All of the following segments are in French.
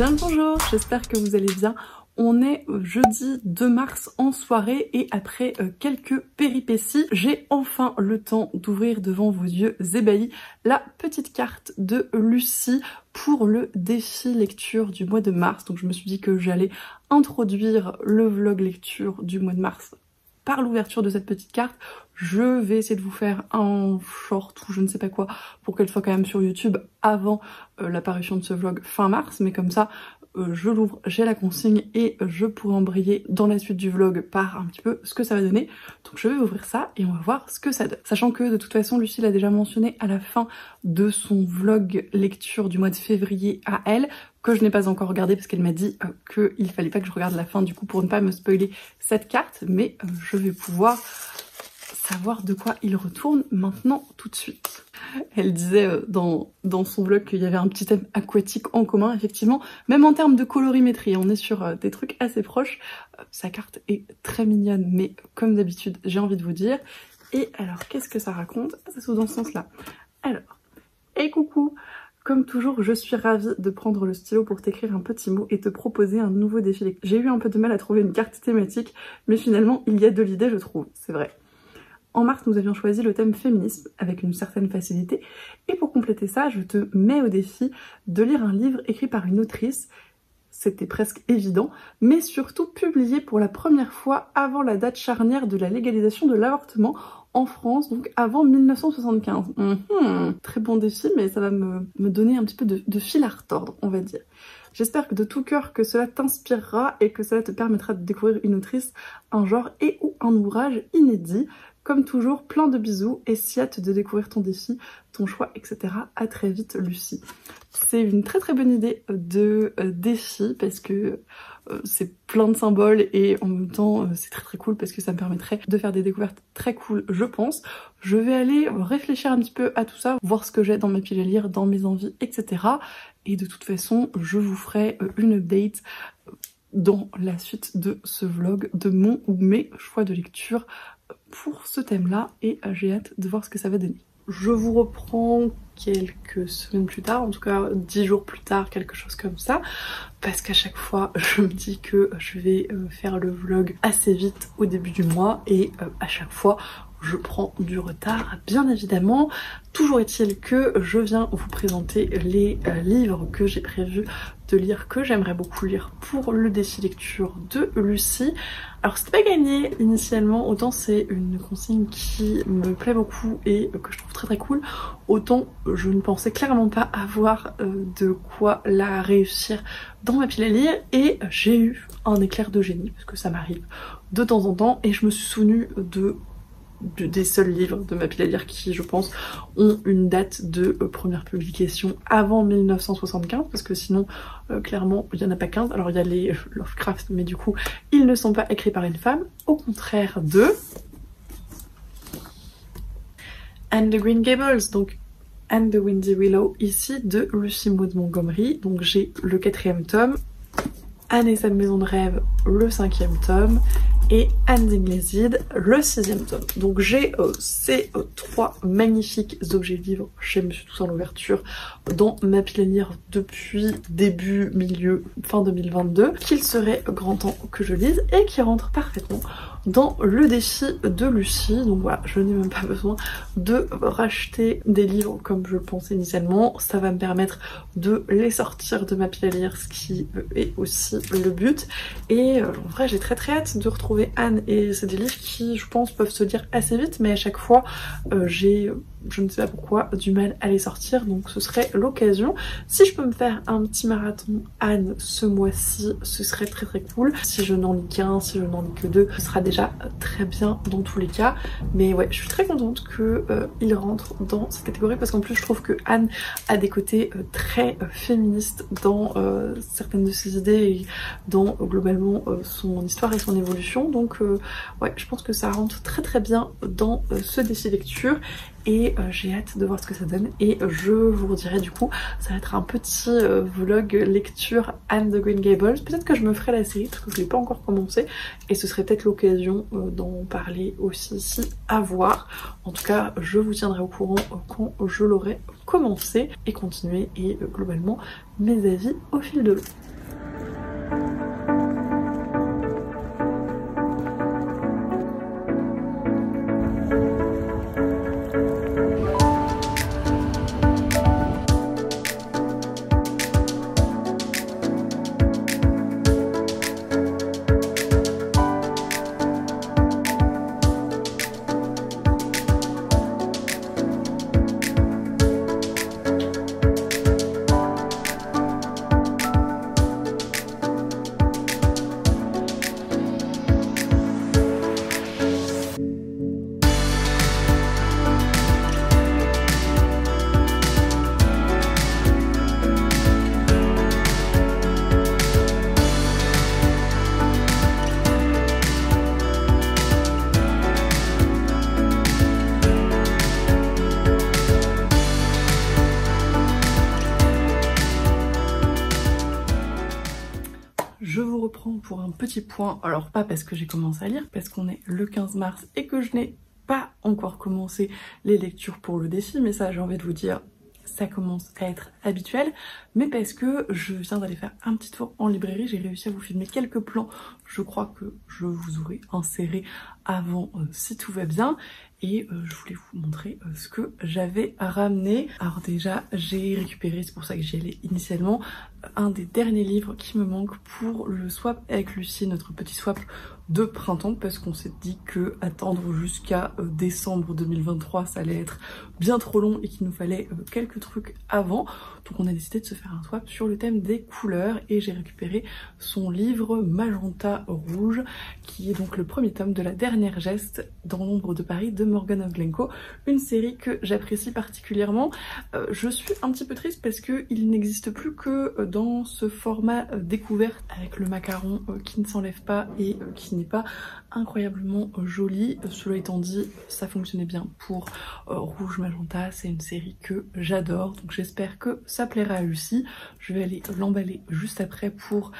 Bien le bonjour, j'espère que vous allez bien. On est jeudi 2 mars en soirée et après quelques péripéties, j'ai enfin le temps d'ouvrir devant vos yeux ébahis la petite carte de Lucie pour le défi lecture du mois de mars. Donc je me suis dit que j'allais introduire le vlog lecture du mois de mars par l'ouverture de cette petite carte. Je vais essayer de vous faire un short ou je ne sais pas quoi pour qu'elle soit quand même sur YouTube avant l'apparition de ce vlog fin mars, mais comme ça je l'ouvre, j'ai la consigne et je pourrai embrayer dans la suite du vlog par un petit peu ce que ça va donner. Donc je vais ouvrir ça et on va voir ce que ça donne. Sachant que de toute façon Lucie l'a déjà mentionné à la fin de son vlog lecture du mois de février à elle, que je n'ai pas encore regardé parce qu'elle m'a dit qu'il fallait pas que je regarde la fin du coup pour ne pas me spoiler cette carte, mais je vais pouvoir savoir de quoi il retourne maintenant tout de suite. Elle disait dans son vlog qu'il y avait un petit thème aquatique en commun, effectivement, même en termes de colorimétrie, on est sur des trucs assez proches. Sa carte est très mignonne, mais comme d'habitude, j'ai envie de vous dire. Et alors, qu'est-ce que ça raconte? Ça s'ouvre dans ce sens-là. Alors, et coucou! Comme toujours, je suis ravie de prendre le stylo pour t'écrire un petit mot et te proposer un nouveau défi. J'ai eu un peu de mal à trouver une carte thématique, mais finalement, il y a de l'idée, je trouve, c'est vrai. En mars, nous avions choisi le thème féminisme avec une certaine facilité. Et pour compléter ça, je te mets au défi de lire un livre écrit par une autrice. C'était presque évident, mais surtout publié pour la première fois avant la date charnière de la légalisation de l'avortement en France, donc avant 1975. Très bon défi, mais ça va me donner un petit peu de fil à retordre, on va dire. J'espère que de tout cœur que cela t'inspirera et que cela te permettra de découvrir une autrice, un genre et ou un ouvrage inédit. Comme toujours, plein de bisous et si hâte de découvrir ton défi, ton choix, etc. À très vite, Lucie. C'est une très très bonne idée de défi parce que c'est plein de symboles et en même temps c'est très très cool parce que ça me permettrait de faire des découvertes très cool, je pense. Je vais aller réfléchir un petit peu à tout ça, voir ce que j'ai dans ma pile à lire, dans mes envies, etc. Et de toute façon, je vous ferai une update dans la suite de ce vlog de mon ou mes choix de lecture pour ce thème-là et j'ai hâte de voir ce que ça va donner. Je vous reprends quelques semaines plus tard, en tout cas 10 jours plus tard, quelque chose comme ça, parce qu'à chaque fois je me dis que je vais faire le vlog assez vite au début du mois et à chaque fois je prends du retard, bien évidemment. Toujours est-il que je viens vous présenter les livres que j'ai prévu de lire, que j'aimerais beaucoup lire pour le défi lecture de Lucie. Alors c'était pas gagné initialement, autant c'est une consigne qui me plaît beaucoup et que je trouve très très cool, autant je ne pensais clairement pas avoir de quoi la réussir dans ma pile à lire et j'ai eu un éclair de génie, parce que ça m'arrive de temps en temps, et je me suis souvenue des seuls livres de ma pile à lire qui, je pense, ont une date de première publication avant 1975, parce que sinon, clairement, il n'y en a pas 15. Alors, il y a les Lovecraft, mais du coup, ils ne sont pas écrits par une femme, au contraire de Anne de Green Gables, donc Anne de Windy Willow, ici, de Lucy Maud Montgomery. Donc, j'ai le 4e tome, Anne et sa maison de rêve, le 5e tome, et Anne d'Ingleside, le 6e tome. Donc j'ai ces 3 magnifiques objets livres chez Monsieur Toussaint l'ouverture dans ma pile à lire depuis début, milieu, fin 2022, qu'il serait grand temps que je lise et qui rentrent parfaitement dans le défi de Lucie. Donc voilà, je n'ai même pas besoin de racheter des livres comme je le pensais initialement. Ça va me permettre de les sortir de ma pile à lire, ce qui est aussi le but. Et en vrai, j'ai très très hâte de retrouver Anne, et c'est des livres qui, je pense, peuvent se lire assez vite, mais à chaque fois, j'ai, je ne sais pas pourquoi, du mal à les sortir, donc ce serait l'occasion. Si je peux me faire un petit marathon Anne ce mois-ci, ce serait très très cool. Si je n'en lis qu'un, si je n'en lis que 2, ce sera déjà très bien dans tous les cas. Mais ouais, je suis très contente qu'il rentre dans cette catégorie, parce qu'en plus je trouve que Anne a des côtés très féministes dans certaines de ses idées et dans globalement son histoire et son évolution. Donc ouais, je pense que ça rentre très très bien dans ce défi lecture. et j'ai hâte de voir ce que ça donne et je vous redirai du coup, ça va être un petit vlog lecture Anne de Green Gables. Peut-être que je me ferai la série parce que je l'ai pas encore commencé et ce serait peut-être l'occasion d'en parler aussi ici, à voir. En tout cas, je vous tiendrai au courant quand je l'aurai commencé et continuer et globalement mes avis au fil de l'eau. Je vous reprends pour un petit point, alors pas parce que j'ai commencé à lire, parce qu'on est le 15 mars et que je n'ai pas encore commencé les lectures pour le défi, mais ça j'ai envie de vous dire, ça commence à être habituel, mais parce que je viens d'aller faire un petit tour en librairie, j'ai réussi à vous filmer quelques plans, je crois que je vous aurai inséré avant si tout va bien, et je voulais vous montrer ce que j'avais ramené. Alors déjà j'ai récupéré, c'est pour ça que j'y allais initialement, un des derniers livres qui me manque pour le swap avec Lucie, notre petit swap de printemps, parce qu'on s'est dit que attendre jusqu'à décembre 2023 ça allait être bien trop long et qu'il nous fallait quelques trucs avant, donc on a décidé de se faire un swap sur le thème des couleurs et j'ai récupéré son livre Magenta Rouge qui est donc le premier tome de La Dernière Geste dans l'ombre de Paris de Morgan Glencoe, une série que j'apprécie particulièrement. Je suis un petit peu triste parce qu'il n'existe plus que dans ce format découverte avec le macaron qui ne s'enlève pas et qui n'est pas incroyablement joli. Cela étant dit, ça fonctionnait bien pour Rouge Magenta, c'est une série que j'adore, donc j'espère que ça plaira à Lucie. Je vais aller l'emballer juste après pour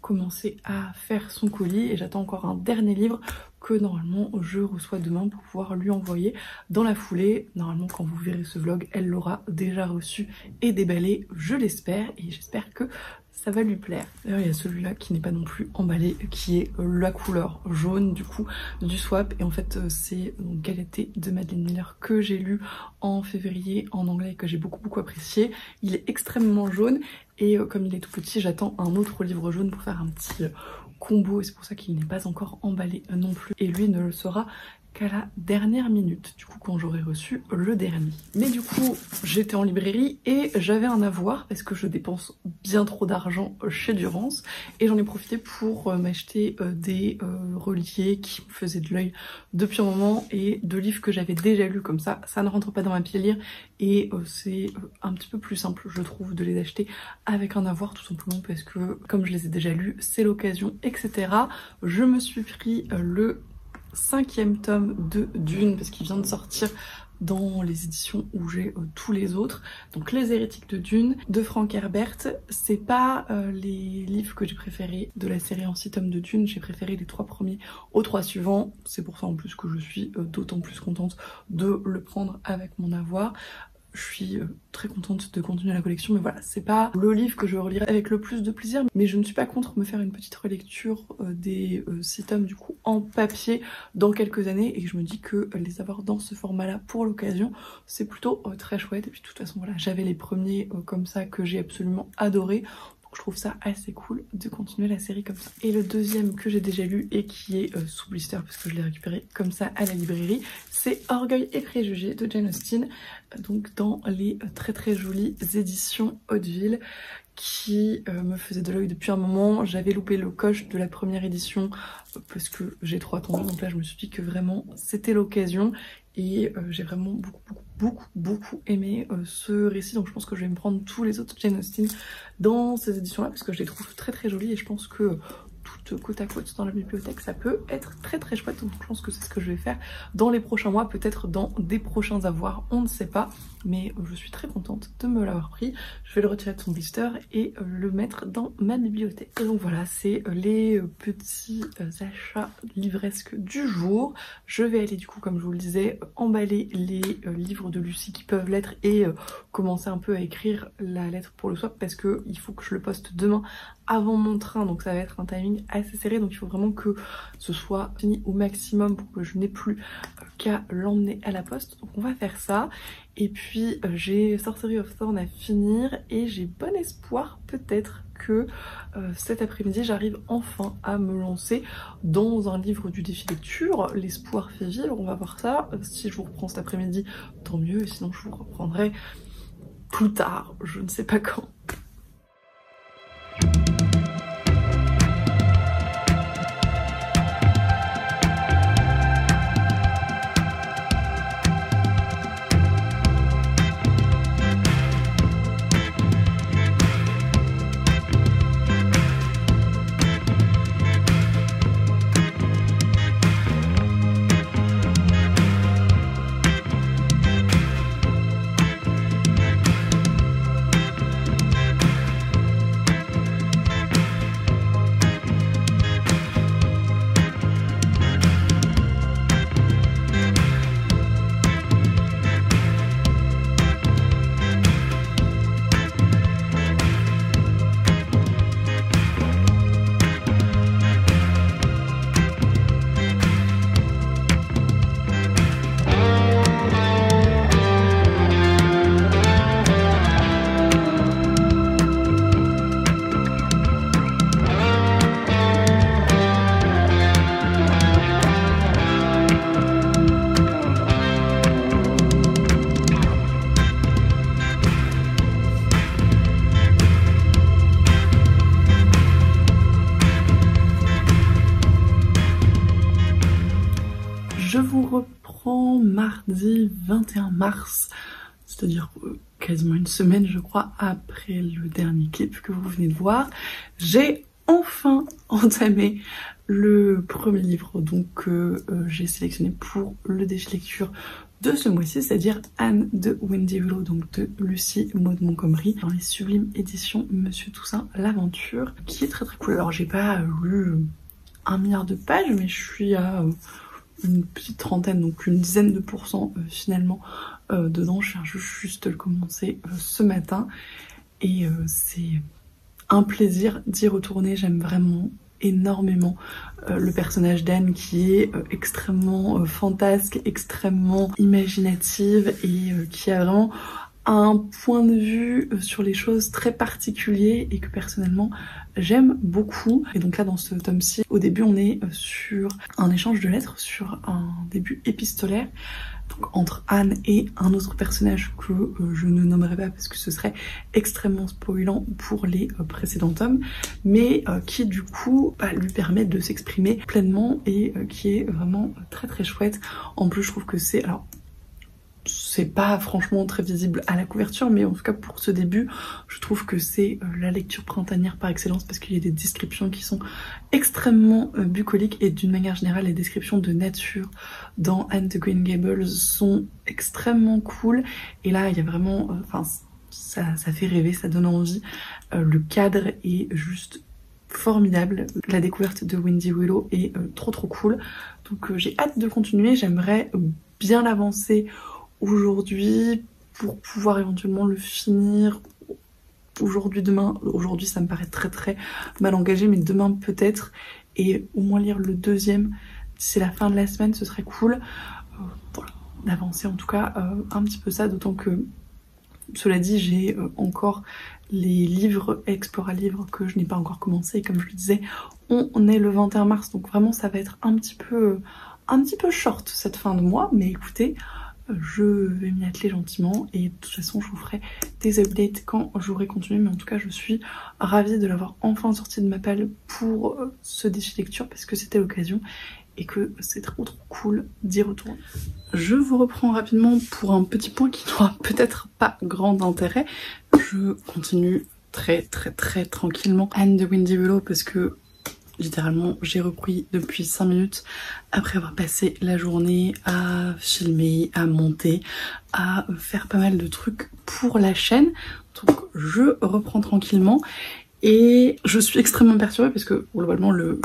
commencer à faire son colis et j'attends encore un dernier livre que normalement je reçois demain pour pouvoir lui envoyer dans la foulée. Normalement quand vous verrez ce vlog, elle l'aura déjà reçu et déballé, je l'espère, et j'espère que ça va lui plaire. D'ailleurs il y a celui-là qui n'est pas non plus emballé, qui est la couleur jaune du coup du swap, et en fait c'est Galatée de Madeleine Miller que j'ai lu en février en anglais et que j'ai beaucoup apprécié. Il est extrêmement jaune et comme il est tout petit, j'attends un autre livre jaune pour faire un petit combo et c'est pour ça qu'il n'est pas encore emballé non plus, et lui ne le sera qu'à la dernière minute, du coup quand j'aurai reçu le dernier. Mais du coup j'étais en librairie et j'avais un avoir parce que je dépense bien trop d'argent chez Durance et j'en ai profité pour m'acheter des reliés qui me faisaient de l'œil depuis un moment et de livres que j'avais déjà lus, comme ça ne rentre pas dans ma pile lire et c'est un petit peu plus simple je trouve de les acheter avec un avoir, tout simplement parce que comme je les ai déjà lus c'est l'occasion, etc. Je me suis pris le 5e tome de Dune parce qu'il vient de sortir dans les éditions où j'ai tous les autres, donc Les Hérétiques de Dune de Frank Herbert. C'est pas les livres que j'ai préférés de la série en 6 tomes de Dune, j'ai préféré les 3 premiers aux 3 suivants, c'est pour ça en plus que je suis d'autant plus contente de le prendre avec mon avoir. Je suis très contente de continuer la collection, mais voilà, c'est pas le livre que je relirai avec le plus de plaisir, mais je ne suis pas contre me faire une petite relecture des 6 tomes du coup en papier dans quelques années, et je me dis que les avoir dans ce format-là pour l'occasion, c'est plutôt très chouette. Et puis de toute façon, voilà, j'avais les premiers comme ça que j'ai absolument adoré. Je trouve ça assez cool de continuer la série comme ça. Et le deuxième que j'ai déjà lu et qui est sous blister parce que je l'ai récupéré comme ça à la librairie, c'est Orgueil et Préjugés de Jane Austen, donc dans les très jolies éditions Hauteville qui me faisaient de l'œil depuis un moment. J'avais loupé le coche de la première édition parce que j'ai trop attendu, donc là je me suis dit que vraiment c'était l'occasion. Et j'ai vraiment beaucoup aimé ce récit, donc je pense que je vais me prendre tous les autres Jane Austen dans ces éditions là parce que je les trouve très jolies et je pense que juste côte à côte dans la bibliothèque, ça peut être très très chouette. Donc je pense que c'est ce que je vais faire dans les prochains mois, peut-être dans des prochains avoirs, on ne sait pas. Mais je suis très contente de me l'avoir pris. Je vais le retirer de son blister et le mettre dans ma bibliothèque. Et donc voilà, c'est les petits achats livresques du jour. Je vais aller du coup, comme je vous le disais, emballer les livres de Lucie qui peuvent l'être et commencer un peu à écrire la lettre pour le swap, parce que il faut que je le poste demain avant mon train, donc ça va être un timing assez serré, donc il faut vraiment que ce soit fini au maximum pour que je n'ai plus qu'à l'emmener à la poste. Donc on va faire ça. Et puis j'ai Sorcery of Thorn à finir et j'ai bon espoir peut-être que cet après-midi j'arrive enfin à me lancer dans un livre du défi lecture. L'espoir fait vivre, on va voir ça. Si je vous reprends cet après-midi, tant mieux, et sinon je vous reprendrai plus tard, je ne sais pas quand. Je vous reprends mardi 21 mars, c'est-à-dire quasiment une semaine je crois après le dernier clip que vous venez de voir. J'ai enfin entamé le premier livre donc que j'ai sélectionné pour le défi lecture de ce mois-ci, c'est-à-dire Anne de Wendy Willow, donc de Lucie Maud Montgomery, dans les sublimes éditions Monsieur Toussaint l'Aventure, qui est très très cool. Alors j'ai pas lu 1 milliard de pages, mais je suis à une petite trentaine, donc une dizaine de pourcents finalement dedans. Je viens juste de le commencer ce matin et c'est un plaisir d'y retourner. J'aime vraiment énormément le personnage d'Anne qui est extrêmement fantasque, extrêmement imaginative et qui a vraiment un point de vue sur les choses très particulier et que personnellement j'aime beaucoup. Et donc là dans ce tome-ci, au début on est sur un échange de lettres, sur un début épistolaire, donc entre Anne et un autre personnage que je ne nommerai pas parce que ce serait extrêmement spoilant pour les précédents tomes, mais qui du coup lui permet de s'exprimer pleinement et qui est vraiment très très chouette. En plus je trouve que c'est, alors c'est pas franchement très visible à la couverture, mais en tout cas pour ce début je trouve que c'est la lecture printanière par excellence, parce qu'il y a des descriptions qui sont extrêmement bucoliques et d'une manière générale les descriptions de nature dans Anne de Green Gables sont extrêmement cool. Et là il y a vraiment, enfin ça fait rêver, ça donne envie, le cadre est juste formidable, la découverte de Wendy Willow est trop cool, donc j'ai hâte de continuer. J'aimerais bien l'avancer aujourd'hui pour pouvoir éventuellement le finir aujourd'hui, demain. Aujourd'hui ça me paraît très mal engagé, mais demain peut-être, et au moins lire le deuxième d'ici la fin de la semaine, ce serait cool. Voilà, d'avancer en tout cas un petit peu ça, d'autant que cela dit j'ai encore les livres Explora livres que je n'ai pas encore commencé, et comme je le disais on est le 21 mars, donc vraiment ça va être un petit peu short cette fin de mois, mais écoutez, je vais m'y atteler gentiment et de toute façon je vous ferai des updates quand j'aurai continué. Mais en tout cas je suis ravie de l'avoir enfin sorti de ma palle pour ce défi lecture, parce que c'était l'occasion et que c'est trop cool d'y retourner. Je vous reprends rapidement pour un petit point qui n'aura peut-être pas grand intérêt. Je continue très tranquillement Anne de Wendy Willow, parce que littéralement j'ai repris depuis 5 minutes après avoir passé la journée à filmer, à monter, à faire pas mal de trucs pour la chaîne. Donc je reprends tranquillement et je suis extrêmement perturbée parce que globalement le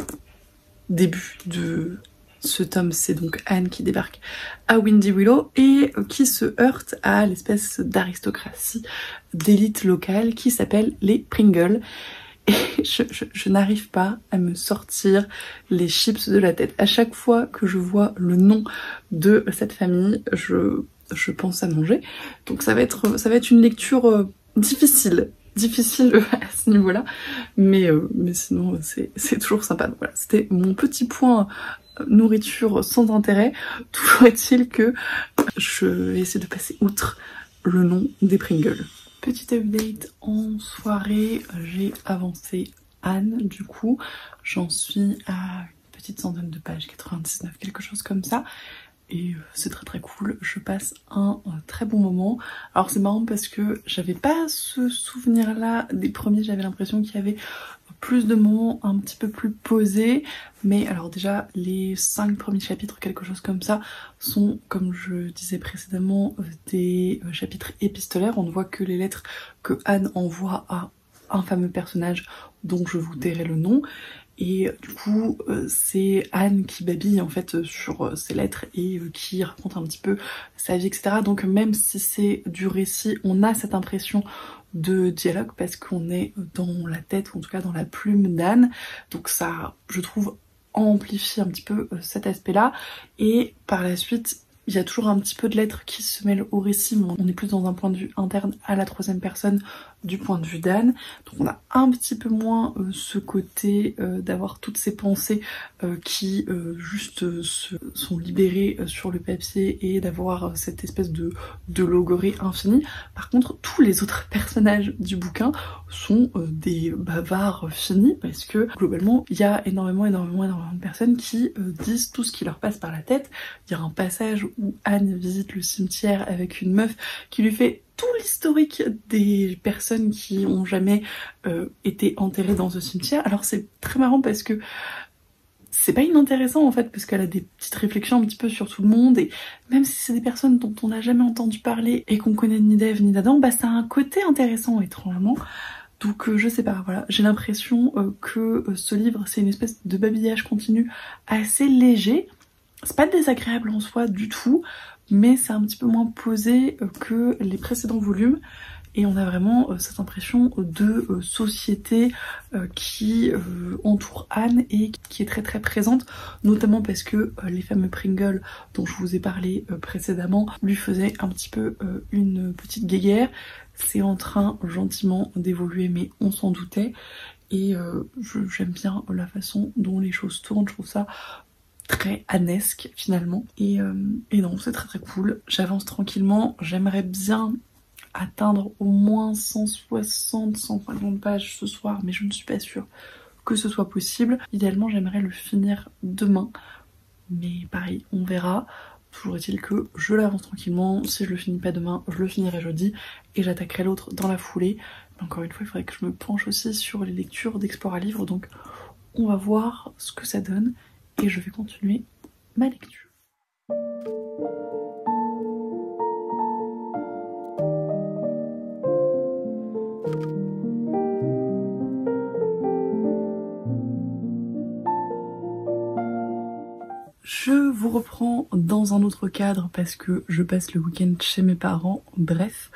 début de ce tome, c'est donc Anne qui débarque à Windy Willow et qui se heurte à l'espèce d'aristocratie d'élite locale qui s'appelle les Pringles. Et je n'arrive pas à me sortir les chips de la tête. À chaque fois que je vois le nom de cette famille, je pense à manger. Donc ça va être une lecture difficile à ce niveau-là, mais sinon c'est toujours sympa. Donc voilà, c'était mon petit point nourriture sans intérêt. Toujours est-il que je vais essayer de passer outre le nom des Pringles. Petit update en soirée, j'ai avancé Anne, du coup j'en suis à une petite centaine de pages, 99, quelque chose comme ça. Et c'est très cool, je passe un très bon moment. Alors c'est marrant parce que j'avais pas ce souvenir là des premiers, j'avais l'impression qu'il y avait plus de moments un petit peu plus posés. Mais alors déjà les 5 premiers chapitres, quelque chose comme ça, sont, comme je disais précédemment, des chapitres épistolaires. On ne voit que les lettres que Anne envoie à un fameux personnage dont je vous tairai le nom. Et du coup c'est Anne qui babille en fait sur ces lettres et qui raconte un petit peu sa vie, etc. Donc même si c'est du récit, on a cette impression de dialogue parce qu'on est dans la tête, ou en tout cas dans la plume d'Anne. Donc ça, je trouve, amplifie un petit peu cet aspect-là. Et par la suite, il y a toujours un petit peu de lettres qui se mêlent au récit, mais on est plus dans un point de vue interne à la 3e personne du point de vue d'Anne. Donc on a un petit peu moins ce côté d'avoir toutes ces pensées qui juste sont libérées sur le papier et d'avoir cette espèce de logorée infinie. Par contre, tous les autres personnages du bouquin sont des bavards finis parce que globalement il y a énormément de personnes qui disent tout ce qui leur passe par la tête. Il y a un passage où Anne visite le cimetière avec une meuf qui lui fait tout l'historique des personnes qui ont jamais été enterrées dans ce cimetière. Alors c'est très marrant parce que c'est pas inintéressant en fait, parce qu'elle a des petites réflexions un petit peu sur tout le monde, et même si c'est des personnes dont on n'a jamais entendu parler et qu'on connaît ni d'Ève ni d'Adam, bah ça a un côté intéressant étrangement. Donc je sais pas, voilà, j'ai l'impression que ce livre c'est une espèce de babillage continu assez léger. C'est pas désagréable en soi du tout, mais c'est un petit peu moins posé que les précédents volumes. Et on a vraiment cette impression de société qui entoure Anne et qui est très présente, notamment parce que les fameux Pringles dont je vous ai parlé précédemment lui faisaient un petit peu une petite guéguerre. C'est en train gentiment d'évoluer, mais on s'en doutait. Et j'aime bien la façon dont les choses tournent, je trouve ça très annesque finalement. Et non, c'est très cool. J'avance tranquillement, j'aimerais bien atteindre au moins 160-150 pages ce soir, mais je ne suis pas sûre que ce soit possible. Idéalement j'aimerais le finir demain, mais pareil, on verra. Toujours est-il que je l'avance tranquillement. Si je le finis pas demain, je le finirai jeudi et j'attaquerai l'autre dans la foulée. Mais encore une fois, il faudrait que je me penche aussi sur les lectures d'Explore à Livre, donc on va voir ce que ça donne et je vais continuer ma lecture. Je vous reprends dans un autre cadre parce que je passe le week-end chez mes parents. Bref,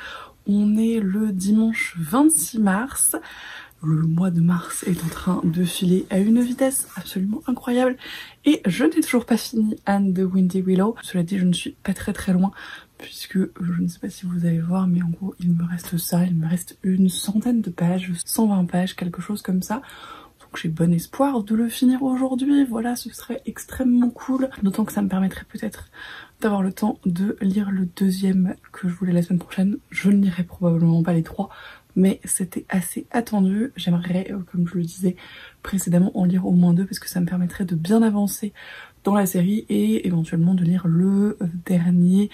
on est le dimanche 26 mars. Le mois de mars est en train de filer à une vitesse absolument incroyable et je n'ai toujours pas fini Anne de Windy Willow. Cela dit, je ne suis pas très loin puisque je ne sais pas si vous allez voir, mais en gros il me reste ça, il me reste une centaine de pages, 120 pages, quelque chose comme ça. Donc j'ai bon espoir de le finir aujourd'hui, voilà, ce serait extrêmement cool. D'autant que ça me permettrait peut-être d'avoir le temps de lire le deuxième que je voulais la semaine prochaine. Je ne lirai probablement pas les 3, mais c'était assez attendu. J'aimerais, comme je le disais précédemment, en lire au moins 2 parce que ça me permettrait de bien avancer dans la série et éventuellement de lire le dernier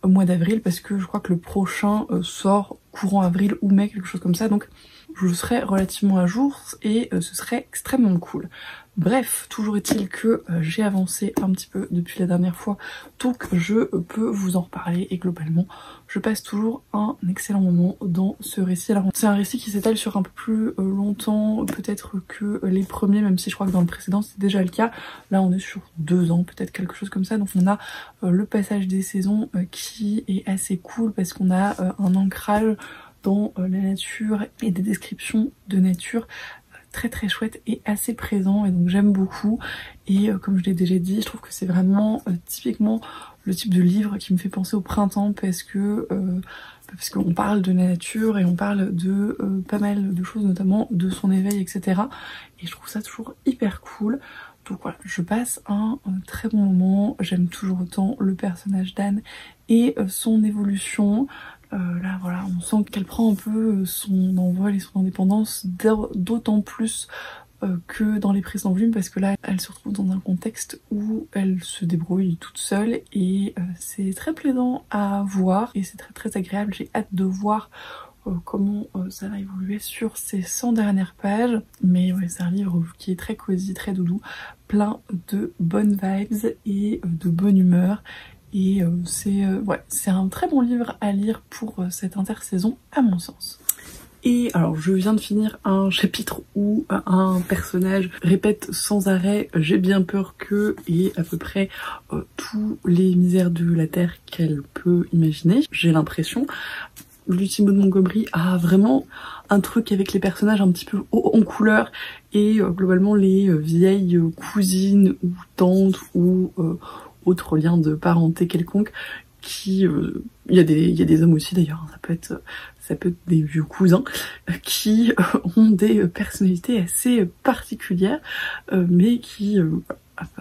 au mois d'avril parce que je crois que le prochain sort courant avril ou mai, quelque chose comme ça. Donc je serai relativement à jour et ce serait extrêmement cool. Bref, toujours est-il que j'ai avancé un petit peu depuis la dernière fois, donc je peux vous en reparler et globalement je passe toujours un excellent moment dans ce récit. Alors c'est un récit qui s'étale sur un peu plus longtemps peut-être que les premiers, même si je crois que dans le précédent c'était déjà le cas. Là on est sur 2 ans, peut-être quelque chose comme ça, donc on a le passage des saisons qui est assez cool parce qu'on a un ancrage dans la nature et des descriptions de nature très chouette et assez présent, et donc j'aime beaucoup. Et comme je l'ai déjà dit, je trouve que c'est vraiment typiquement le type de livre qui me fait penser au printemps parce qu'on parle de la nature et on parle de pas mal de choses, notamment de son éveil, etc. Et je trouve ça toujours hyper cool. Donc voilà, je passe un très bon moment. J'aime toujours autant le personnage d'Anne et son évolution. Là voilà, on sent qu'elle prend un peu son envol et son indépendance, d'autant plus que dans les précédents volumes, parce que là elle se retrouve dans un contexte où elle se débrouille toute seule et c'est très plaisant à voir et c'est très agréable. J'ai hâte de voir comment ça va évoluer sur ces 100 dernières pages. Mais ouais, c'est un livre qui est très cosy, très doudou, plein de bonnes vibes et de bonne humeur. Et c'est un très bon livre à lire pour cette intersaison à mon sens. Et alors je viens de finir un chapitre où un personnage répète sans arrêt « j'ai bien peur que » et à peu près tous les misères de la terre qu'elle peut imaginer. J'ai l'impression Lucie Maud Montgomery a vraiment un truc avec les personnages un petit peu haut en couleur et globalement les vieilles cousines ou tantes ou autres liens de parenté quelconque qui il y a des hommes aussi d'ailleurs, ça peut être des vieux cousins qui ont des personnalités assez particulières mais qui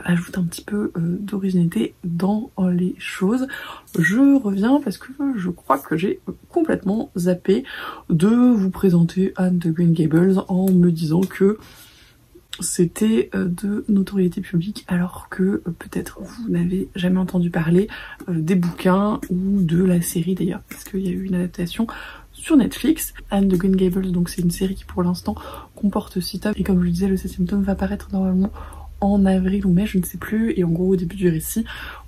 ajoutent un petit peu d'originalité dans les choses. Je reviens parce que je crois que j'ai complètement zappé de vous présenter Anne de Green Gables en me disant que c'était de notoriété publique alors que peut-être vous n'avez jamais entendu parler des bouquins ou de la série d'ailleurs, parce qu'il y a eu une adaptation sur Netflix. Anne de Green Gables, donc c'est une série qui pour l'instant comporte 6 tomes et comme je le disais, le 7e tome va paraître normalement en avril ou mai, je ne sais plus, et en gros au début du récit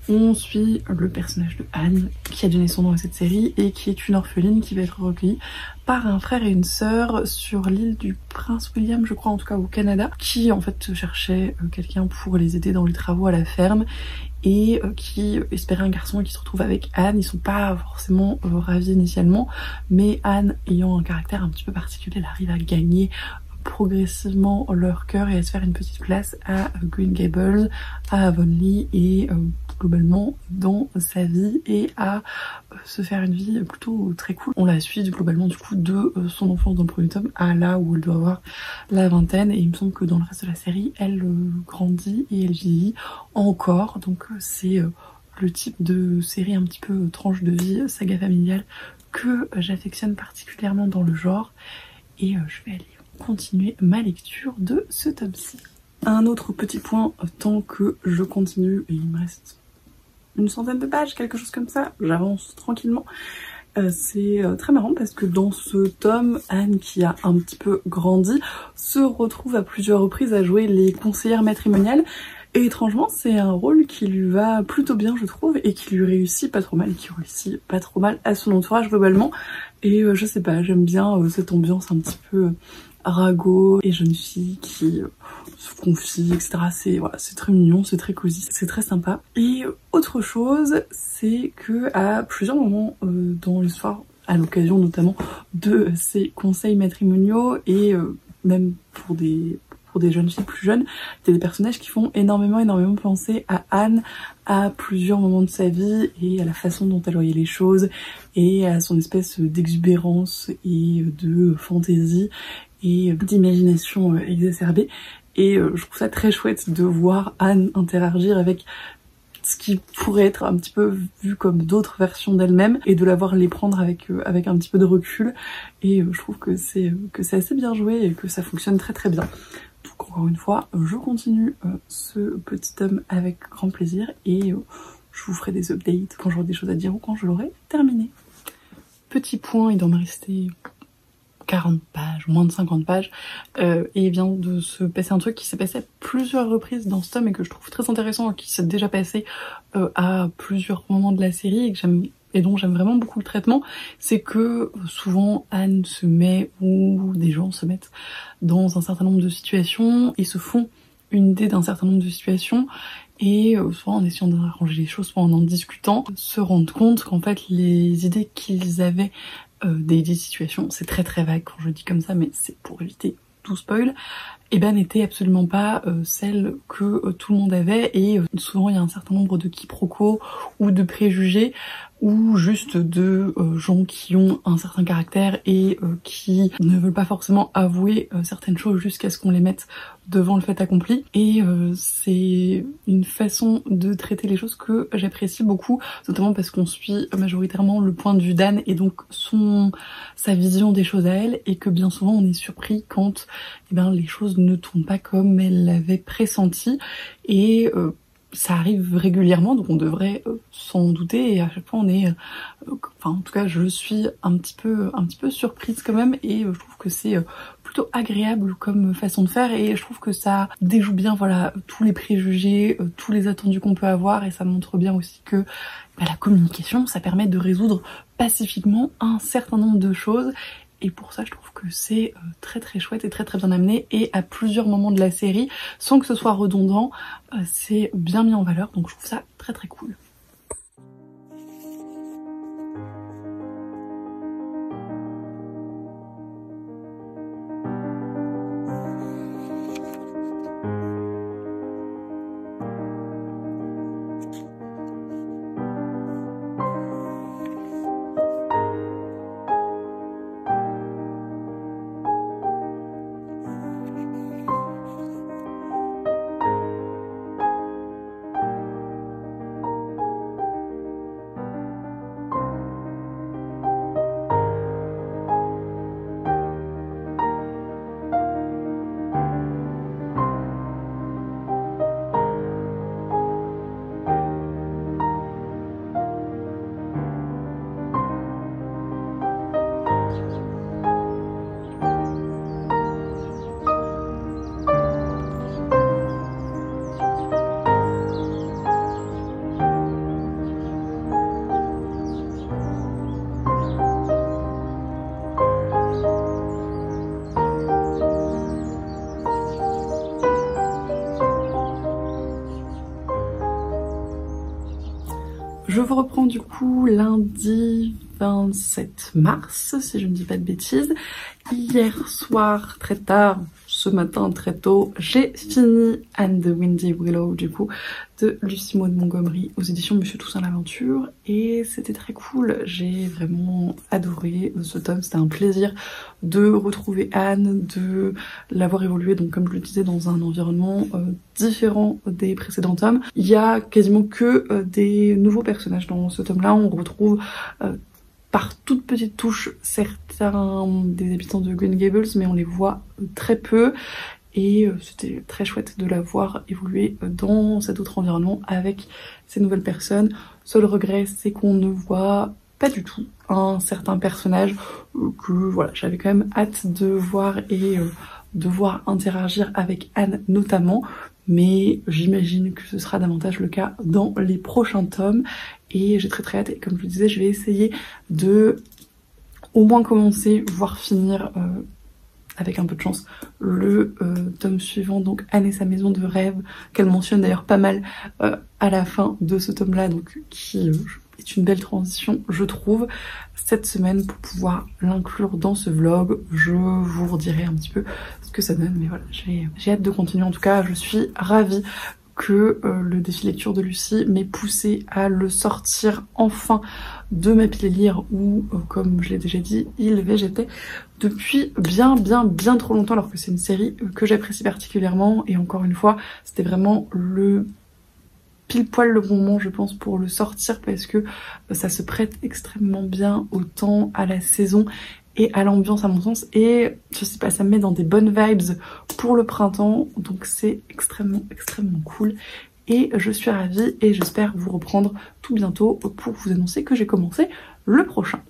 on suit le personnage de Anne qui a donné son nom à cette série et qui est une orpheline qui va être recueillie par un frère et une sœur sur l'île du Prince William, je crois, en tout cas au Canada, qui en fait cherchait quelqu'un pour les aider dans les travaux à la ferme et qui espérait un garçon et qui se retrouve avec Anne. Ils sont pas forcément ravis initialement, mais Anne ayant un caractère un petit peu particulier, elle arrive à gagner progressivement leur cœur et à se faire une petite place à Green Gables, à Avonlea et globalement dans sa vie et à se faire une vie plutôt très cool. On la suit globalement du coup de son enfance dans le premier tome à là où elle doit avoir la vingtaine et il me semble que dans le reste de la série elle grandit et elle vieillit encore, donc c'est le type de série un petit peu tranche de vie, saga familiale que j'affectionne particulièrement dans le genre et je vais aller continuer ma lecture de ce tome-ci. Un autre petit point, tant que je continue, et il me reste une centaine de pages, quelque chose comme ça, j'avance tranquillement. C'est très marrant parce que dans ce tome, Anne, qui a un petit peu grandi, se retrouve à plusieurs reprises à jouer les conseillères matrimoniales. Et étrangement, c'est un rôle qui lui va plutôt bien, je trouve, et qui lui réussit pas trop mal, et qui réussit pas trop mal à son entourage globalement. Et je sais pas, j'aime bien cette ambiance un petit peu ragot et jeune fille qui se confie, etc. C'est voilà, c'est très mignon, c'est très cosy, c'est très sympa. Et autre chose, c'est que à plusieurs moments dans l'histoire, à l'occasion notamment de ces conseils matrimoniaux et même pour des jeunes filles plus jeunes, il y a des personnages qui font énormément penser à Anne à plusieurs moments de sa vie et à la façon dont elle voyait les choses et à son espèce d'exubérance et de fantaisie et d'imagination exacerbée. Et je trouve ça très chouette de voir Anne interagir avec ce qui pourrait être un petit peu vu comme d'autres versions d'elle-même et de la voir les prendre avec un petit peu de recul. Et je trouve que c'est assez bien joué et que ça fonctionne très bien. Donc encore une fois, je continue ce petit tome avec grand plaisir et je vous ferai des updates quand j'aurai des choses à dire ou quand je l'aurai terminé. Petit point, il doit me rester 40 pages, moins de 50 pages, et il vient de se passer un truc qui s'est passé à plusieurs reprises dans ce tome et que je trouve très intéressant, qui s'est déjà passé à plusieurs moments de la série et que j'aime, et dont j'aime vraiment beaucoup le traitement. C'est que souvent Anne se met, ou des gens se mettent dans un certain nombre de situations et se font une idée d'un certain nombre de situations, et soit en essayant d'arranger les choses, soit en discutant, se rendre compte qu'en fait les idées qu'ils avaient des situations, c'est très vague quand je dis comme ça, mais c'est pour éviter tout spoil, et ben n'était absolument pas celle que tout le monde avait, et souvent il y a un certain nombre de quiproquos ou de préjugés ou juste de gens qui ont un certain caractère et qui ne veulent pas forcément avouer certaines choses jusqu'à ce qu'on les mette devant le fait accompli. Et c'est une façon de traiter les choses que j'apprécie beaucoup, notamment parce qu'on suit majoritairement le point de vue d'Anne et donc sa vision des choses à elle, et que bien souvent on est surpris quand les choses ne tournent pas comme elle l'avait pressenti, et ça arrive régulièrement, donc on devrait s'en douter, et à chaque fois on est, enfin en tout cas je suis un petit peu surprise quand même, et je trouve que c'est plutôt agréable comme façon de faire, et je trouve que ça déjoue bien voilà tous les préjugés, tous les attendus qu'on peut avoir, et ça montre bien aussi que la communication, ça permet de résoudre pacifiquement un certain nombre de choses. Et pour ça, je trouve que c'est très chouette et très bien amené, et à plusieurs moments de la série, sans que ce soit redondant, c'est bien mis en valeur, donc je trouve ça très cool. Je vous reprends du coup lundi 27 mars, si je ne dis pas de bêtises. Hier soir, très tard, ce matin très tôt, j'ai fini Anne de Windy Willow, du coup, de Lucie Maud Montgomery aux éditions Monsieur Toussaint l'Aventure, et c'était très cool. J'ai vraiment adoré ce tome, c'était un plaisir de retrouver Anne, de l'avoir évolué, donc comme je le disais, dans un environnement différent des précédents tomes. Il y a quasiment que des nouveaux personnages dans ce tome-là. On retrouve par toutes petites touches certains des habitants de Green Gables, mais on les voit très peu, et c'était très chouette de la voir évoluer dans cet autre environnement avec ces nouvelles personnes. Seul regret, c'est qu'on ne voit pas du tout un certain personnage que voilà, j'avais quand même hâte de voir, et de voir interagir avec Anne notamment, mais j'imagine que ce sera davantage le cas dans les prochains tomes, et j'ai très hâte. Et comme je le disais, je vais essayer de au moins commencer, voire finir avec un peu de chance le tome suivant, donc Anne et sa maison de rêve, qu'elle mentionne d'ailleurs pas mal à la fin de ce tome là, donc qui est une belle transition je trouve cette semaine pour pouvoir l'inclure dans ce vlog. Je vous redirai un petit peu ce que ça donne, mais voilà, j'ai hâte de continuer. En tout cas, je suis ravie que le défi lecture de Lucie m'ait poussé à le sortir enfin de ma pile à lire, où comme je l'ai déjà dit, il végétait depuis bien trop longtemps, alors que c'est une série que j'apprécie particulièrement, et encore une fois c'était vraiment le pile poil le bon moment je pense pour le sortir, parce que ça se prête extrêmement bien au temps, à la saison et à l'ambiance à mon sens, et je sais pas, ça me met dans des bonnes vibes pour le printemps, donc c'est extrêmement cool, et je suis ravie, et j'espère vous reprendre tout bientôt pour vous annoncer que j'ai commencé le prochain.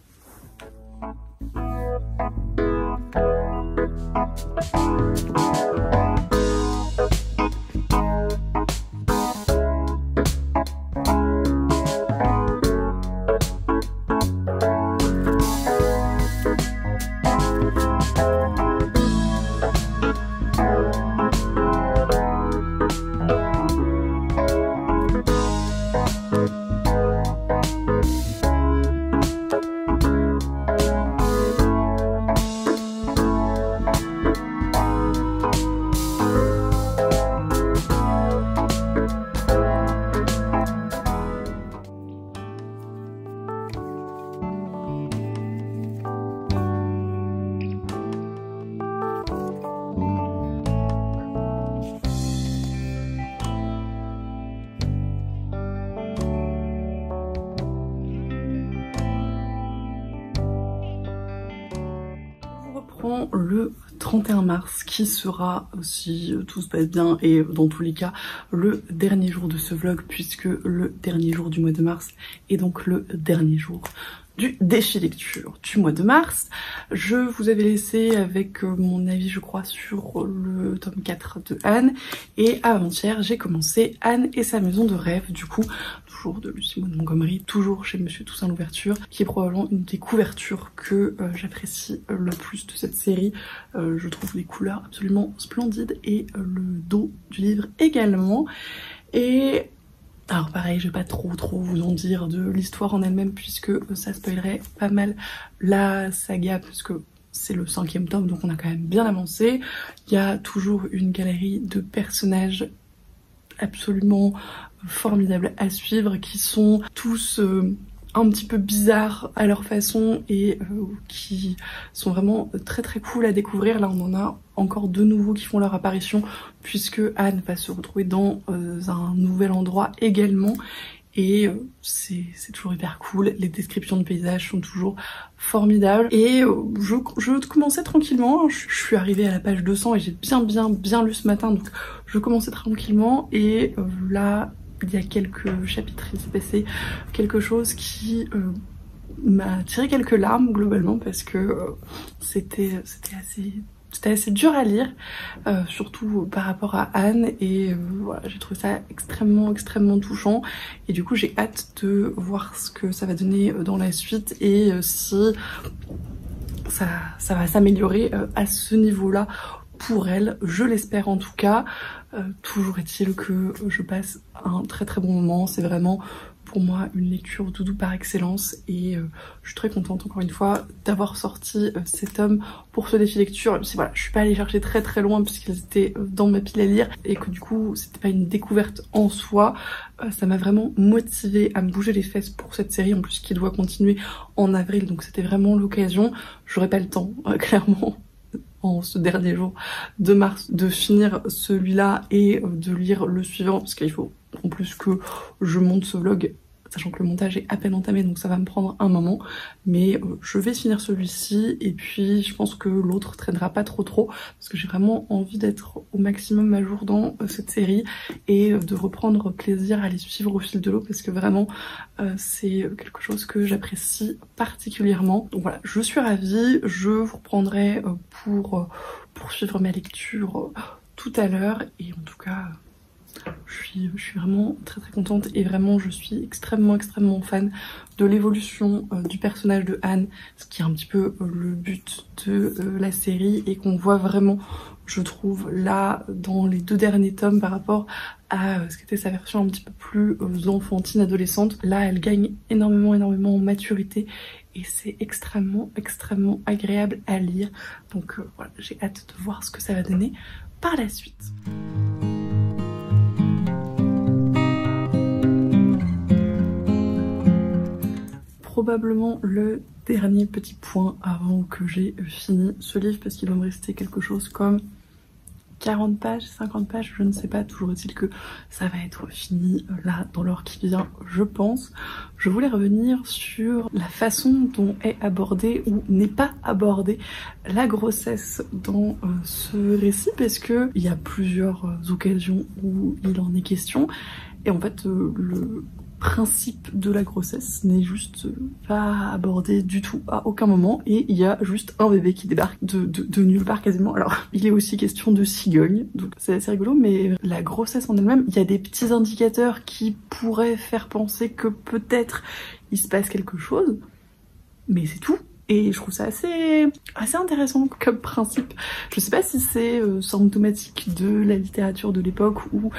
Le 31 mars qui sera, si tout se passe bien et dans tous les cas, le dernier jour de ce vlog, puisque le dernier jour du mois de mars est donc le dernier jour du défi lecture du mois de mars. Je vous avais laissé avec mon avis, je crois, sur le tome 4 de Anne, et avant-hier j'ai commencé Anne et sa maison de rêve, du coup toujours de Lucie Maud Montgomery, toujours chez Monsieur Toussaint Louverture, qui est probablement une des couvertures que j'apprécie le plus de cette série. Je trouve les couleurs absolument splendides et le dos du livre également. Et alors pareil, je vais pas trop vous en dire de l'histoire en elle-même, puisque ça spoilerait pas mal la saga, puisque c'est le 5e tome, donc on a quand même bien avancé. Il y a toujours une galerie de personnages absolument formidables à suivre, qui sont tous un petit peu bizarres à leur façon et qui sont vraiment très cool à découvrir. Là on en a encore 2 nouveaux qui font leur apparition, puisque Anne va se retrouver dans un nouvel endroit également, et c'est toujours hyper cool. Les descriptions de paysages sont toujours formidables, et je commençais tranquillement. Je suis arrivée à la page 200 et j'ai bien lu ce matin, donc je commençais tranquillement, et là il y a quelques chapitres, il s'est passé quelque chose qui m'a tiré quelques larmes globalement, parce que c'était assez dur à lire, surtout par rapport à Anne, et voilà, j'ai trouvé ça extrêmement touchant, et du coup j'ai hâte de voir ce que ça va donner dans la suite, et si ça va s'améliorer à ce niveau-là pour elle, je l'espère en tout cas. Toujours est-il que je passe un très bon moment. C'est vraiment pour moi une lecture doudou par excellence, et je suis très contente encore une fois d'avoir sorti cet tome pour ce défi lecture, même si voilà, je suis pas allée chercher très loin puisqu'ils étaient dans ma pile à lire, et que du coup c'était pas une découverte en soi. Ça m'a vraiment motivée à me bouger les fesses pour cette série, en plus qui doit continuer en avril, donc c'était vraiment l'occasion. J'aurais pas le temps clairement en ce dernier jour de mars de finir celui-là et de lire le suivant, parce qu'il faut en plus que je monte ce vlog, sachant que le montage est à peine entamé, donc ça va me prendre un moment, mais je vais finir celui-ci, et puis je pense que l'autre traînera pas trop parce que j'ai vraiment envie d'être au maximum à jour dans cette série et de reprendre plaisir à les suivre au fil de l'eau, parce que vraiment c'est quelque chose que j'apprécie particulièrement. Donc voilà, je suis ravie, je vous reprendrai pour poursuivre ma lecture tout à l'heure, et en tout cas je suis vraiment très contente, et vraiment je suis extrêmement fan de l'évolution du personnage de Anne, ce qui est un petit peu le but de la série, et qu'on voit vraiment, je trouve, là dans les 2 derniers tomes par rapport à ce qu'était sa version un petit peu plus enfantine, adolescente. Là elle gagne énormément en maturité, et c'est extrêmement agréable à lire. Donc voilà, j'ai hâte de voir ce que ça va donner par la suite. Probablement le dernier petit point avant que j'ai fini ce livre, parce qu'il va me rester quelque chose comme 40 pages, 50 pages, je ne sais pas. Toujours est-il que ça va être fini là dans l'heure qui vient, je pense. Je voulais revenir sur la façon dont est abordée ou n'est pas abordée la grossesse dans ce récit, parce que il y a plusieurs occasions où il en est question, et en fait principe de la grossesse n'est juste pas abordé du tout à aucun moment, et il y a juste un bébé qui débarque de nulle part quasiment. Alors il est aussi question de cigogne, donc c'est assez rigolo, mais la grossesse en elle-même, il y a des petits indicateurs qui pourraient faire penser que peut-être il se passe quelque chose, mais c'est tout. Et je trouve ça assez intéressant comme principe. Je sais pas si c'est symptomatique de la littérature de l'époque où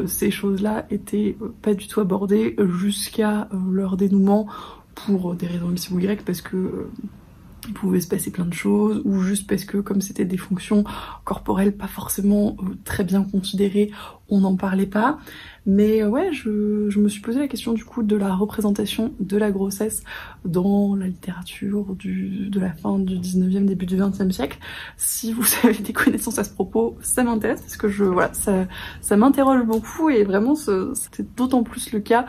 ces choses-là étaient pas du tout abordées jusqu'à leur dénouement pour des raisons X ou Y, parce que il pouvait se passer plein de choses, ou juste parce que comme c'était des fonctions corporelles pas forcément très bien considérées, on n'en parlait pas. Mais ouais, je me suis posé la question du coup de la représentation de la grossesse dans la littérature de la fin du 19e, début du 20e siècle. Si vous avez des connaissances à ce propos, ça m'intéresse, parce que voilà, ça m'interroge beaucoup, et vraiment c'est d'autant plus le cas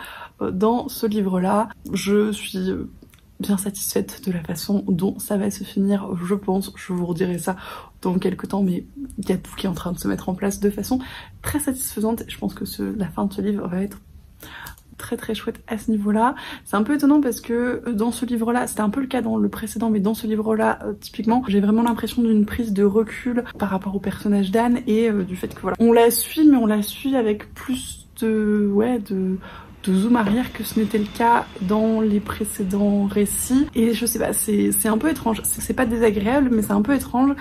dans ce livre-là. Je suis bien satisfaite de la façon dont ça va se finir, je pense. Je vous redirai ça dans quelques temps, mais il y a tout qui est en train de se mettre en place de façon très satisfaisante. Je pense que la fin de ce livre va être très très chouette à ce niveau-là. C'est un peu étonnant parce que dans ce livre-là, c'était un peu le cas dans le précédent, mais dans ce livre-là, typiquement, j'ai vraiment l'impression d'une prise de recul par rapport au personnage d'Anne, et du fait que voilà, on la suit, mais on la suit avec plus de zoom arrière que ce n'était le cas dans les précédents récits. Et je sais pas, c'est un peu étrange. C'est pas désagréable, mais c'est un peu étrange.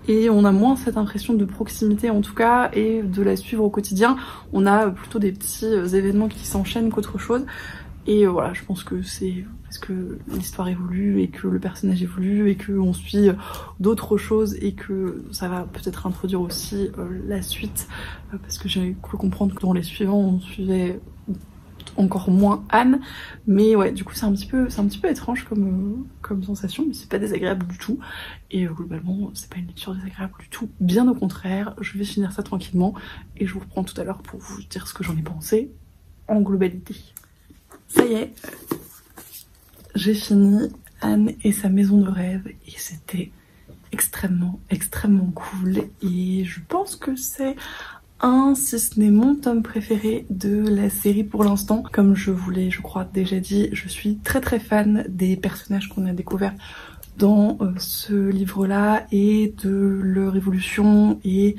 Et on a moins cette impression de proximité en tout cas, et de la suivre au quotidien. On a plutôt des petits événements qui s'enchaînent qu'autre chose. Et voilà, je pense que c'est parce que l'histoire évolue, et que le personnage évolue, et qu'on suit d'autres choses, et que ça va peut-être introduire aussi la suite. Parce que j'ai cru comprendre que dans les suivants, on suivait encore moins Anne, mais ouais, du coup c'est un petit peu étrange comme sensation, mais c'est pas désagréable du tout, et globalement c'est pas une lecture désagréable du tout, bien au contraire. Je vais finir ça tranquillement et je vous reprends tout à l'heure pour vous dire ce que j'en ai pensé en globalité. Ça y est, j'ai fini Anne et sa maison de rêve, et c'était extrêmement cool, et je pense que c'est si ce n'est mon tome préféré de la série pour l'instant. Comme je vous l'ai, je crois, déjà dit, je suis très fan des personnages qu'on a découverts dans ce livre-là, et de leur évolution, et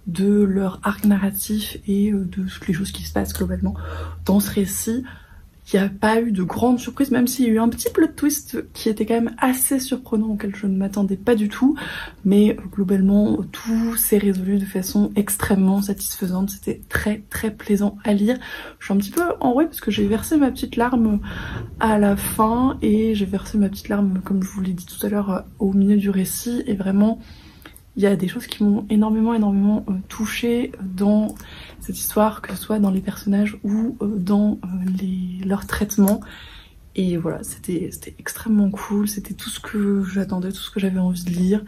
de leur arc narratif, et de toutes les choses qui se passent globalement dans ce récit. Il n'y a pas eu de grande surprise, même s'il y a eu un petit plot twist qui était quand même assez surprenant, auquel je ne m'attendais pas du tout. Mais globalement, tout s'est résolu de façon extrêmement satisfaisante. C'était très plaisant à lire. Je suis un petit peu enrouée parce que j'ai versé ma petite larme à la fin, et j'ai versé ma petite larme, comme je vous l'ai dit tout à l'heure, au milieu du récit. Et vraiment, il y a des choses qui m'ont énormément touchée dans cette histoire, que ce soit dans les personnages ou dans leur traitement. Et voilà, c'était extrêmement cool, c'était tout ce que j'attendais, tout ce que j'avais envie de lire.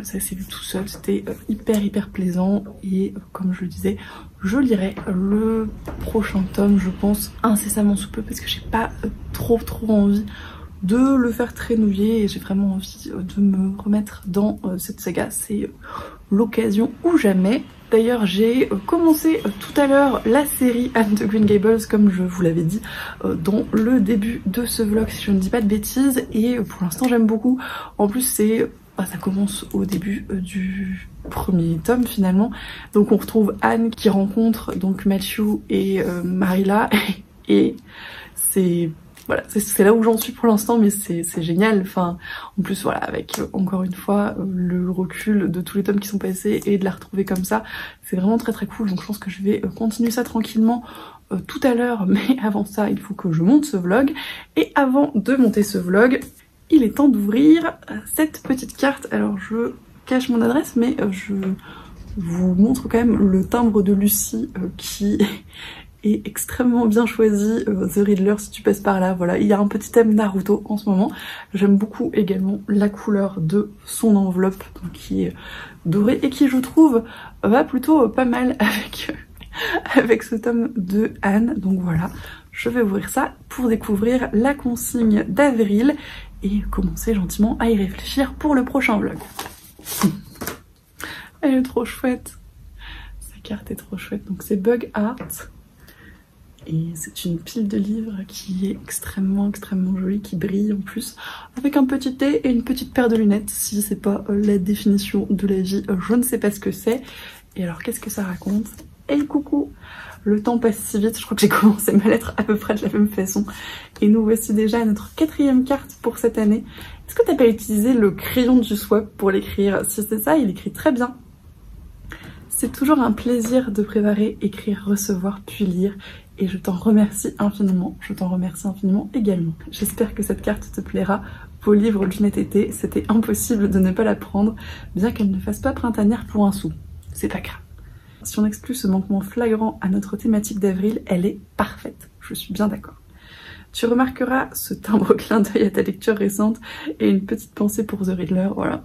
Ça s'est vu tout seul, c'était hyper plaisant, et comme je le disais, je lirai le prochain tome, je pense, incessamment sous peu, parce que j'ai pas trop envie de le faire traînouiller, et j'ai vraiment envie de me remettre dans cette saga. C'est l'occasion ou jamais. D'ailleurs, j'ai commencé tout à l'heure la série Anne de Green Gables, comme je vous l'avais dit dans le début de ce vlog, si je ne dis pas de bêtises, et pour l'instant j'aime beaucoup. En plus ça commence au début du premier tome finalement, donc on retrouve Anne qui rencontre donc Matthew et Marilla, et c'est voilà, c'est là où j'en suis pour l'instant, mais c'est génial. Enfin, en plus voilà, avec encore une fois le recul de tous les tomes qui sont passés, et de la retrouver comme ça, c'est vraiment très cool. Donc je pense que je vais continuer ça tranquillement tout à l'heure, mais avant ça il faut que je monte ce vlog. Et avant de monter ce vlog, il est temps d'ouvrir cette petite carte. Alors je cache mon adresse, mais je vous montre quand même le timbre de Lucie qui est extrêmement bien choisi. The Riddler, si tu passes par là, voilà, il y a un petit thème Naruto en ce moment. J'aime beaucoup également la couleur de son enveloppe, donc qui est dorée, et qui, je trouve, va plutôt pas mal avec ce tome de Anne. Donc voilà, je vais ouvrir ça pour découvrir la consigne d'avril et commencer gentiment à y réfléchir pour le prochain vlog. Elle est trop chouette, sa carte est trop chouette. Donc c'est Bug Art. Et c'est une pile de livres qui est extrêmement jolie, qui brille en plus, avec un petit thé et une petite paire de lunettes. Si c'est pas la définition de la vie, je ne sais pas ce que c'est. Et alors qu'est-ce que ça raconte? Et coucou! Le temps passe si vite, je crois que j'ai commencé ma lettre à peu près de la même façon. Et nous voici déjà à notre 4e carte pour cette année. Est-ce que t'as pas utilisé le crayon du swap pour l'écrire? Si c'est ça, il écrit très bien. C'est toujours un plaisir de préparer, écrire, recevoir, puis lire. Et je t'en remercie infiniment. Je t'en remercie infiniment également. J'espère que cette carte te plaira. Vos livres lunettes été, c'était impossible de ne pas la prendre, bien qu'elle ne fasse pas printanière pour un sou. C'est pas grave. Si on exclut ce manquement flagrant à notre thématique d'avril, elle est parfaite. Je suis bien d'accord. Tu remarqueras ce timbre clin d'œil à ta lecture récente et une petite pensée pour The Riddler. Voilà,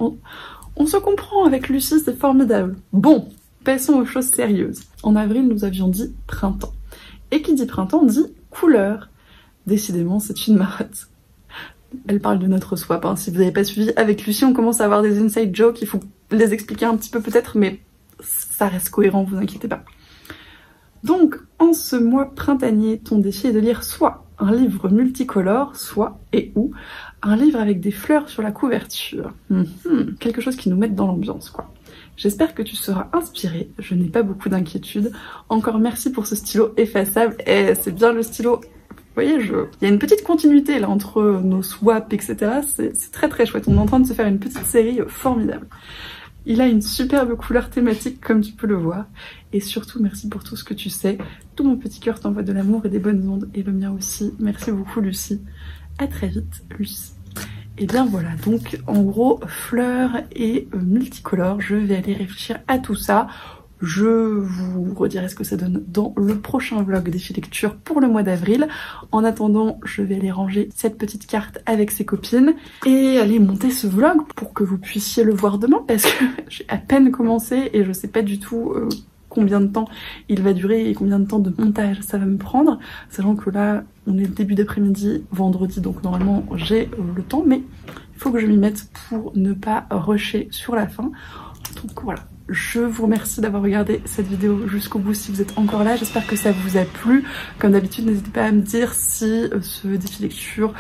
on se comprend avec Lucie, c'est formidable. Bon, passons aux choses sérieuses. En avril, nous avions dit printemps. Et qui dit printemps dit couleur. Décidément, c'est une marotte. Elle parle de notre swap. Hein. Si vous n'avez pas suivi avec Lucie, on commence à avoir des inside jokes. Il faut les expliquer un petit peu peut-être, mais ça reste cohérent, vous inquiétez pas. Donc, en ce mois printanier, ton défi est de lire soit un livre multicolore, soit et ou un livre avec des fleurs sur la couverture. Quelque chose qui nous mette dans l'ambiance, quoi. J'espère que tu seras inspiré, je n'ai pas beaucoup d'inquiétude. Encore merci pour ce stylo effaçable, et c'est bien le stylo... Vous voyez, il y a une petite continuité là entre nos swaps, etc. C'est très chouette, on est en train de se faire une petite série formidable. Il a une superbe couleur thématique comme tu peux le voir. Et surtout, merci pour tout ce que tu sais. Tout mon petit cœur t'envoie de l'amour et des bonnes ondes. Et le mien aussi. Merci beaucoup Lucie. À très vite Lucie. Et bien voilà, donc en gros, fleurs et multicolores. Je vais aller réfléchir à tout ça. Je vous redirai ce que ça donne dans le prochain vlog défi lecture pour le mois d'avril. En attendant, je vais aller ranger cette petite carte avec ses copines et aller monter ce vlog pour que vous puissiez le voir demain parce que j'ai à peine commencé et je sais pas du tout combien de temps il va durer et combien de temps de montage ça va me prendre. Sachant que là, on est début d'après-midi, vendredi, donc normalement j'ai le temps, mais il faut que je m'y mette pour ne pas rusher sur la fin. Donc voilà. Je vous remercie d'avoir regardé cette vidéo jusqu'au bout si vous êtes encore là. J'espère que ça vous a plu. Comme d'habitude, n'hésitez pas à me dire si ce défi lecture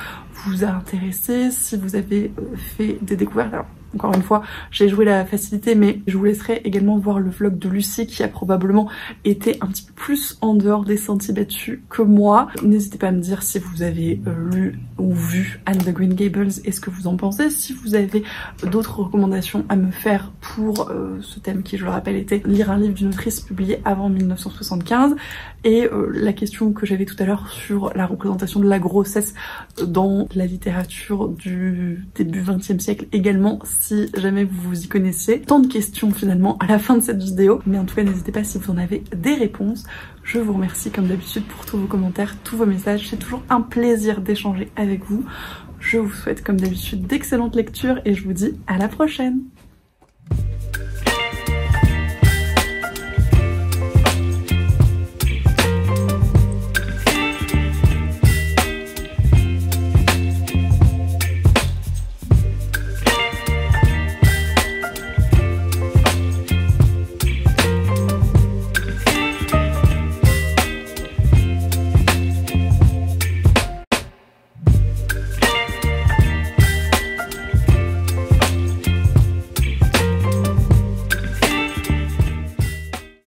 vous a intéressé, si vous avez fait des découvertes. Alors, encore une fois, j'ai joué la facilité, mais je vous laisserai également voir le vlog de Lucie qui a probablement été un petit peu plus en dehors des sentiers battus que moi. N'hésitez pas à me dire si vous avez lu ou vu Anne de Green Gables et ce que vous en pensez. Si vous avez d'autres recommandations à me faire pour ce thème qui, je le rappelle, était lire un livre d'une autrice publiée avant 1975. Et la question que j'avais tout à l'heure sur la représentation de la grossesse dans la littérature du début 20e siècle également, si jamais vous vous y connaissiez. Tant de questions finalement à la fin de cette vidéo, mais en tout cas n'hésitez pas si vous en avez des réponses. Je vous remercie comme d'habitude pour tous vos commentaires, tous vos messages, c'est toujours un plaisir d'échanger avec vous. Je vous souhaite comme d'habitude d'excellentes lectures et je vous dis à la prochaine.